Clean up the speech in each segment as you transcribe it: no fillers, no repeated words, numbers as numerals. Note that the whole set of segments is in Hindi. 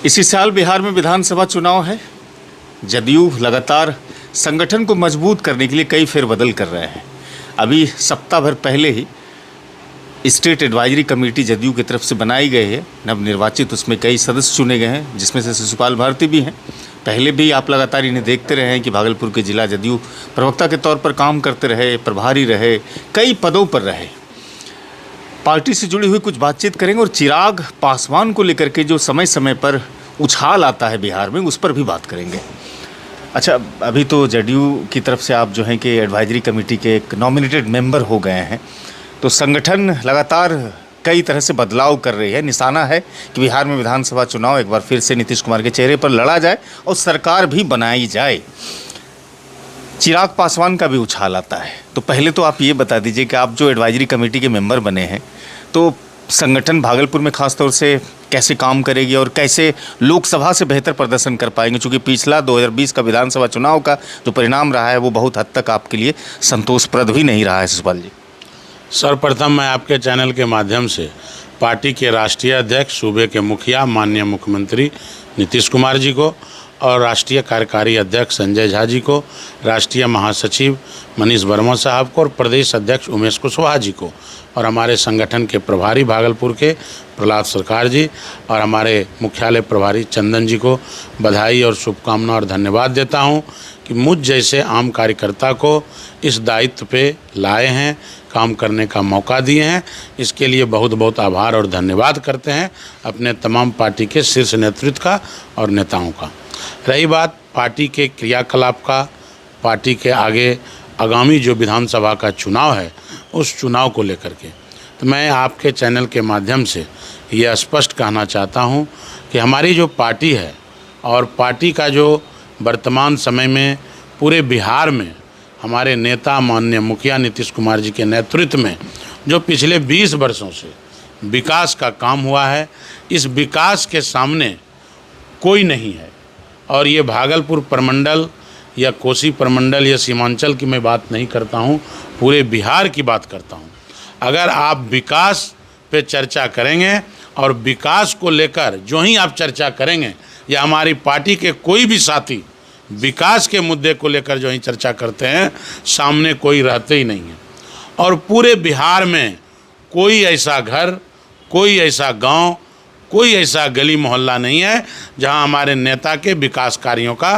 इसी साल बिहार में विधानसभा चुनाव है। जदयू लगातार संगठन को मजबूत करने के लिए कई फेरबदल कर रहे हैं। अभी सप्ताह भर पहले ही स्टेट एडवाइजरी कमेटी जदयू की तरफ से बनाई गई है, नवनिर्वाचित उसमें कई सदस्य चुने गए हैं, जिसमें से शिशुपाल भारती भी हैं। पहले भी आप लगातार इन्हें देखते रहे हैं कि भागलपुर के जिला जदयू प्रवक्ता के तौर पर काम करते रहे, प्रभारी रहे, कई पदों पर रहे। पार्टी से जुड़ी हुई कुछ बातचीत करेंगे और चिराग पासवान को लेकर के जो समय समय पर उछाल आता है बिहार में, उस पर भी बात करेंगे। अच्छा, अभी तो जदयू की तरफ से आप जो हैं कि एडवाइजरी कमेटी के एक नॉमिनेटेड मेंबर हो गए हैं, तो संगठन लगातार कई तरह से बदलाव कर रही है। निशाना है कि बिहार में विधानसभा चुनाव एक बार फिर से नीतीश कुमार के चेहरे पर लड़ा जाए और सरकार भी बनाई जाए। चिराग पासवान का भी उछाल आता है। तो पहले तो आप ये बता दीजिए कि आप जो एडवाइजरी कमेटी के मेंबर बने हैं, तो संगठन भागलपुर में खास तौर से कैसे काम करेगी और कैसे लोकसभा से बेहतर प्रदर्शन कर पाएंगे, क्योंकि पिछला 2020 का विधानसभा चुनाव का जो परिणाम रहा है वो बहुत हद तक आपके लिए संतोषप्रद भी नहीं रहा है। शिशुपाल जी, सर्वप्रथम मैं आपके चैनल के माध्यम से पार्टी के राष्ट्रीय अध्यक्ष, सूबे के मुखिया माननीय मुख्यमंत्री नीतीश कुमार जी को और राष्ट्रीय कार्यकारी अध्यक्ष संजय झा जी को, राष्ट्रीय महासचिव मनीष वर्मा साहब को और प्रदेश अध्यक्ष उमेश कुशवाहा जी को और हमारे संगठन के प्रभारी भागलपुर के प्रहलाद सरकार जी और हमारे मुख्यालय प्रभारी चंदन जी को बधाई और शुभकामना और धन्यवाद देता हूं कि मुझ जैसे आम कार्यकर्ता को इस दायित्व पे लाए हैं, काम करने का मौका दिए हैं। इसके लिए बहुत बहुत आभार और धन्यवाद करते हैं अपने तमाम पार्टी के शीर्ष नेतृत्व का और नेताओं का। रही बात पार्टी के क्रियाकलाप का, पार्टी के आगे आगामी जो विधानसभा का चुनाव है उस चुनाव को लेकर के, तो मैं आपके चैनल के माध्यम से ये स्पष्ट कहना चाहता हूँ कि हमारी जो पार्टी है और पार्टी का जो वर्तमान समय में पूरे बिहार में हमारे नेता माननीय मुखिया नीतीश कुमार जी के नेतृत्व में जो पिछले 20 वर्षों से विकास का काम हुआ है, इस विकास के सामने कोई नहीं है। और ये भागलपुर प्रमंडल या कोसी प्रमंडल या सीमांचल की मैं बात नहीं करता हूँ, पूरे बिहार की बात करता हूँ। अगर आप विकास पे चर्चा करेंगे और विकास को लेकर जो ही आप चर्चा करेंगे या हमारी पार्टी के कोई भी साथी विकास के मुद्दे को लेकर जो ही चर्चा करते हैं, सामने कोई रहते ही नहीं है। और पूरे बिहार में कोई ऐसा घर, कोई ऐसा गांव, कोई ऐसा गली मोहल्ला नहीं है जहां हमारे नेता के विकास कार्यों का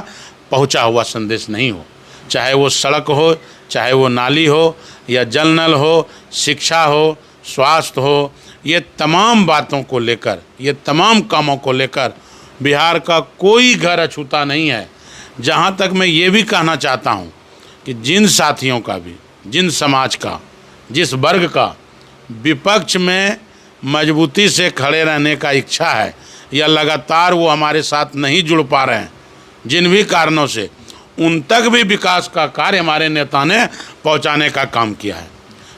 पहुंचा हुआ संदेश नहीं हो। चाहे वो सड़क हो, चाहे वो नाली हो या जल नल हो, शिक्षा हो, स्वास्थ्य हो, ये तमाम बातों को लेकर, ये तमाम कामों को लेकर बिहार का कोई घर अछूता नहीं है। जहाँ तक मैं ये भी कहना चाहता हूँ कि जिन साथियों का भी, जिन समाज का, जिस वर्ग का विपक्ष में मजबूती से खड़े रहने का इच्छा है या लगातार वो हमारे साथ नहीं जुड़ पा रहे हैं जिन भी कारणों से, उन तक भी विकास का कार्य हमारे नेता ने पहुंचाने का काम किया है।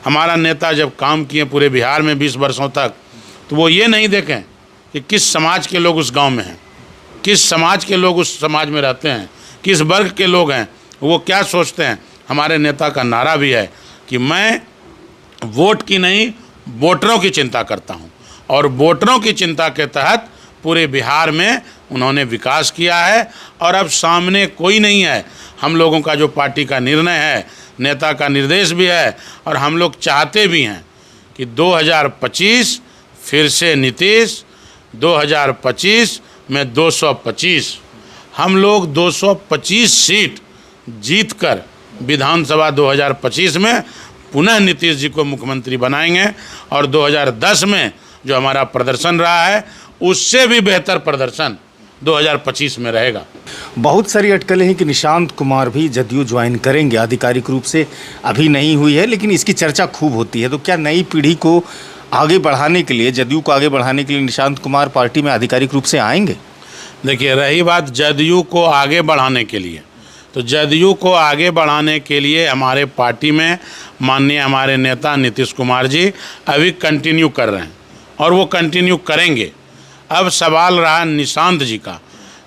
हमारा नेता जब काम किए पूरे बिहार में 20 वर्षों तक, तो वो ये नहीं देखें कि किस समाज के लोग उस गांव में हैं, किस समाज के लोग उस समाज में रहते हैं, किस वर्ग के लोग हैं, वो क्या सोचते हैं। हमारे नेता का नारा भी है कि मैं वोट की नहीं, वोटरों की चिंता करता हूं। और वोटरों की चिंता के तहत पूरे बिहार में उन्होंने विकास किया है और अब सामने कोई नहीं है। हम लोगों का जो पार्टी का निर्णय है, नेता का निर्देश भी है और हम लोग चाहते भी हैं कि 2025 फिर से नीतीश, 2025 में 225, हम लोग 225 सीट जीतकर विधानसभा 2025 में पुनः नीतीश जी को मुख्यमंत्री बनाएंगे और 2010 में जो हमारा प्रदर्शन रहा है उससे भी बेहतर प्रदर्शन 2025 में रहेगा। बहुत सारी अटकलें हैं कि निशांत कुमार भी जदयू ज्वाइन करेंगे। आधिकारिक रूप से अभी नहीं हुई है, लेकिन इसकी चर्चा खूब होती है। तो क्या नई पीढ़ी को आगे बढ़ाने के लिए, जदयू को आगे बढ़ाने के लिए निशांत कुमार पार्टी में आधिकारिक रूप से आएंगे? देखिए, रही बात जदयू को आगे बढ़ाने के लिए, तो जदयू को आगे बढ़ाने के लिए हमारे पार्टी में माननीय हमारे नेता नीतीश कुमार जी अभी कंटिन्यू कर रहे हैं और वो कंटिन्यू करेंगे। अब सवाल रहा निशांत जी का,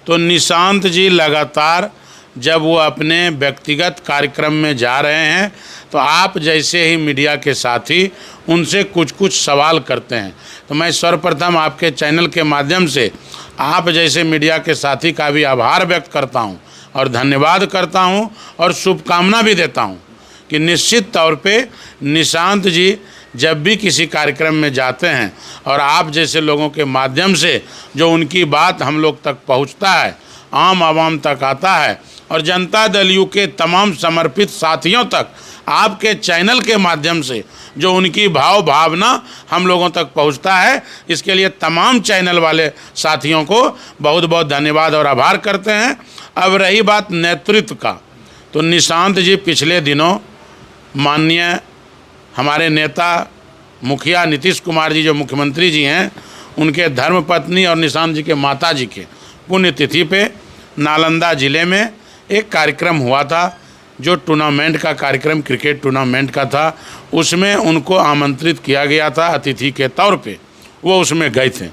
तो निशांत जी लगातार जब वो अपने व्यक्तिगत कार्यक्रम में जा रहे हैं तो आप जैसे ही मीडिया के साथी उनसे कुछ कुछ सवाल करते हैं, तो मैं सर्वप्रथम आपके चैनल के माध्यम से आप जैसे मीडिया के साथी का भी आभार व्यक्त करता हूं और धन्यवाद करता हूं और शुभकामना भी देता हूं कि निश्चित तौर पे निशांत जी जब भी किसी कार्यक्रम में जाते हैं और आप जैसे लोगों के माध्यम से जो उनकी बात हम लोग तक पहुंचता है, आम आवाम तक आता है और जनता दल यू के तमाम समर्पित साथियों तक आपके चैनल के माध्यम से जो उनकी भाव भावना हम लोगों तक पहुंचता है, इसके लिए तमाम चैनल वाले साथियों को बहुत बहुत धन्यवाद और आभार करते हैं। अब रही बात नेतृत्व का, तो निशांत जी पिछले दिनों माननीय हमारे नेता मुखिया नीतीश कुमार जी जो मुख्यमंत्री जी हैं, उनके धर्मपत्नी और निशांत जी के माता जी के पुण्यतिथि पे नालंदा ज़िले में एक कार्यक्रम हुआ था, जो टूर्नामेंट का कार्यक्रम क्रिकेट टूर्नामेंट का था। उसमें उनको आमंत्रित किया गया था अतिथि के तौर पे, वो उसमें गए थे।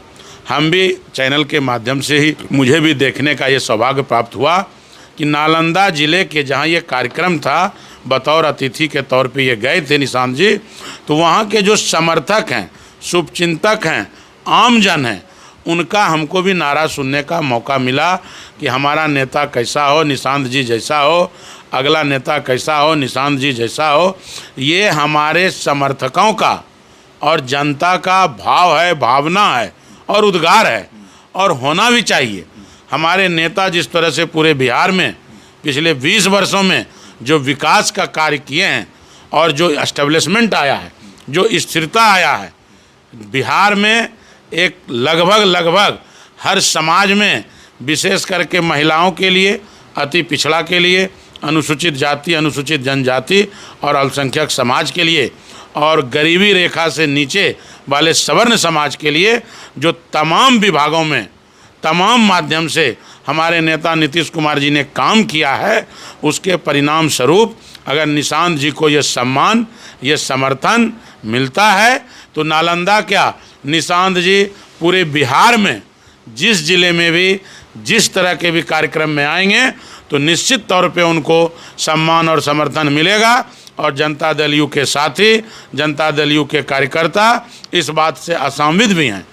हम भी चैनल के माध्यम से ही मुझे भी देखने का ये सौभाग्य प्राप्त हुआ कि नालंदा ज़िले के जहाँ ये कार्यक्रम था, बतौर अतिथि के तौर पे ये गए थे निशांत जी, तो वहाँ के जो समर्थक हैं, शुभचिंतक हैं, आम जन हैं, उनका हमको भी नारा सुनने का मौका मिला कि हमारा नेता कैसा हो, निशांत जी जैसा हो, अगला नेता कैसा हो, निशांत जी जैसा हो। ये हमारे समर्थकों का और जनता का भाव है, भावना है और उद्गार है और होना भी चाहिए। हमारे नेता जिस तरह से पूरे बिहार में पिछले 20 वर्षों में जो विकास का कार्य किए हैं और जो एस्टेब्लिशमेंट आया है, जो स्थिरता आया है बिहार में, एक लगभग हर समाज में, विशेष करके महिलाओं के लिए, अति पिछड़ा के लिए, अनुसूचित जाति, अनुसूचित जनजाति और अल्पसंख्यक समाज के लिए और गरीबी रेखा से नीचे वाले सवर्ण समाज के लिए जो तमाम विभागों में, तमाम माध्यम से हमारे नेता नीतीश कुमार जी ने काम किया है, उसके परिणाम स्वरूप अगर निशांत जी को ये सम्मान, ये समर्थन मिलता है तो नालंदा क्या, निशांत जी पूरे बिहार में जिस जिले में भी, जिस तरह के भी कार्यक्रम में आएंगे तो निश्चित तौर पे उनको सम्मान और समर्थन मिलेगा। और जनता दल यू के साथी, जनता दल यू के कार्यकर्ता इस बात से असामित भी हैं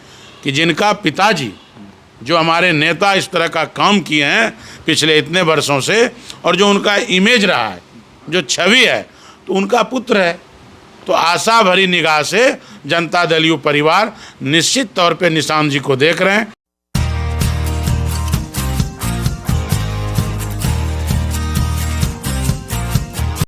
कि जिनका पिताजी जो हमारे नेता इस तरह का काम किए हैं पिछले इतने वर्षों से, और जो उनका इमेज रहा है, जो छवि है, तो उनका पुत्र है। तो आशा भरी निगाह से जनता दल यू परिवार निश्चित तौर पे निशांत जी को देख रहे हैं